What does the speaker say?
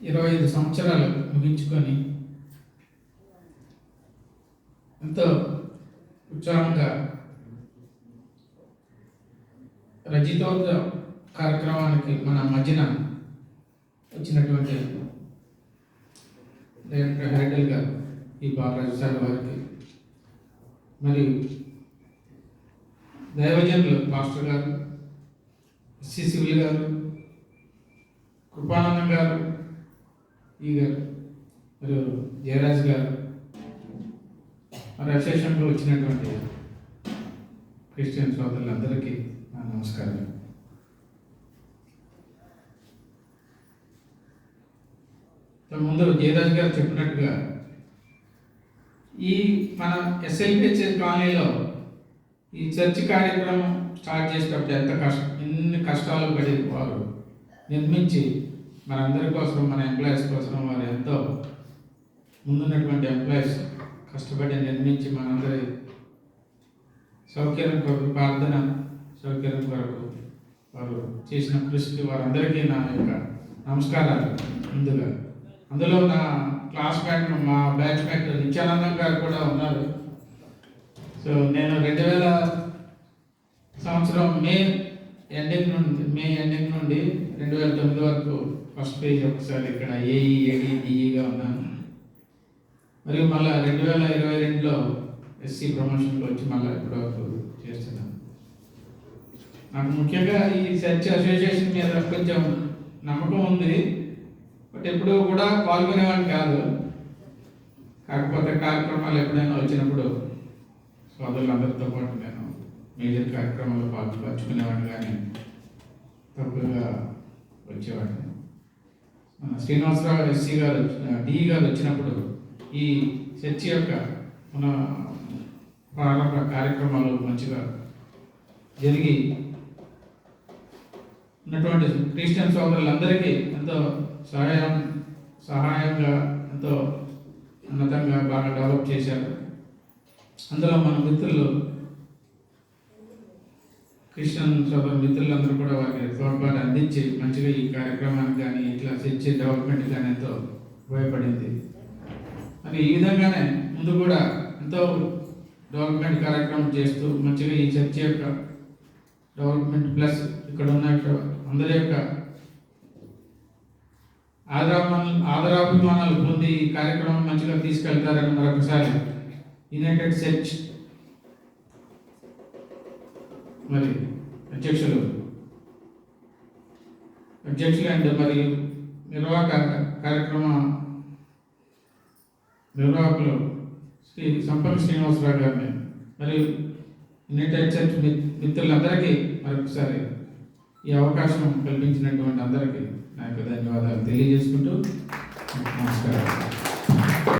25 సంవత్సరాలు ముగించుకొని ఎంతో ఉత్సాహంగా రజితోత్సవ కార్యక్రమానికి మన మధ్యన వచ్చినటువంటి డైరెక్టర్ హైటల్ గారు ఈ బాలరాజు సార్ వారికి మరియు దైవజనులు మాస్టర్ గారు సిసివిల్ గారు కృపానందం గారు ఈ గారు మరియు జయరాజ్ గారు మరి విశేషంగా వచ్చినటువంటి క్రిస్టియన్ సోదరులందరికీ నా నమస్కారం. ముందు జయరాజ్ గారు చెప్పినట్టుగా ఈ మన ఎస్ఎల్పిహెచ్ఎస్ కాలనీలో ఈ చర్చ్ కార్యక్రమం స్టార్ట్ చేసేటప్పుడు ఎన్ని కష్టాలు పడి వారు నిర్మించి మనందరి కోసం, మన ఎంప్లాయీస్ కోసం వారు ఎంతో ముందున్నటువంటి ఎంప్లాయీస్ కష్టపడి నిర్మించి మనందరి సౌకర్యం కొరకు, ప్రార్థన సౌకర్యం కొరకు వారు చేసిన కృషికి వారందరికీ నా యొక్క నమస్కారాలు. ముందుగా అందులో నా క్లాస్మేట్, మా బ్యాచ్మేట్ నిత్యానందం గారు కూడా ఉన్నారు. సో నేను 2000 సంవత్సరం మే ఎండింగ్ నుండి 2009 వరకు ఫస్ట్ పేజ్ ఒకసారి ఇక్కడ ఏఈ, ఏడీ, డిఈగా ఉన్నాను. మరియు మళ్ళీ 2022లో ఎస్సీ ప్రమోషన్లో వచ్చి మళ్ళీ ఇప్పటి వరకు చేస్తున్నాను. నాకు ముఖ్యంగా ఈ చర్చ్ అసోసియేషన్ మీద కొంచెం నమ్మకం ఉంది, బట్ ఎప్పుడు కూడా పాల్గొనేవాడిని కాదు. కాకపోతే కార్యక్రమాలు ఎప్పుడైనా వచ్చినప్పుడు సోదరులందరితో పాటు నేను మేజర్ కార్యక్రమాల్లో పంచుకునేవాడిని, కానీ తక్కువగా వచ్చేవాడిని. మన శ్రీనివాసరావు ఎస్సీ గారు, డిఈ గారు వచ్చినప్పుడు ఈ చర్చి యొక్క మన ప్రారంభ కార్యక్రమాలు మంచిగా జరిగి ఉన్నటువంటి క్రిస్టియన్ సోదరులందరికీ ఎంతో సహాయంగా ఎంతో ఉన్నతంగా బాగా డెవలప్ చేశారు. అందులో మన మిత్రులు, క్రిస్టియన్ సోదరు మిత్రులందరూ కూడా వారికి తోడ్పాటు అందించి మంచిగా ఈ కార్యక్రమానికి కానీ ఇట్లా చర్చి డెవలప్మెంట్ కానీ ఎంతో ఉపయోగపడింది. మరి ఈ విధంగానే ముందు కూడా ఎంతో డెవలప్మెంట్ కార్యక్రమం చేస్తూ మంచిగా ఈ చర్చి యొక్క డెవలప్మెంట్ ప్లస్ ఇక్కడ ఉన్న అందరి యొక్క ఆదరాభిమానాలు పొంది ఈ కార్యక్రమం మంచిగా తీసుకెళ్తారని మరొకసారి యునైటెడ్ చర్చ్ మరి అధ్యక్షులు అండ్ మరియు నిర్వాహకులు శ్రీ సంపంగి శ్రీనివాసరావు గారిని మరియు యునైటెడ్ చర్చ్ మిత్రులందరికీ మరొకసారి ఈ అవకాశం కల్పించినటువంటి అందరికీ నా యొక్క ధన్యవాదాలు తెలియజేసుకుంటూ నమస్కారం.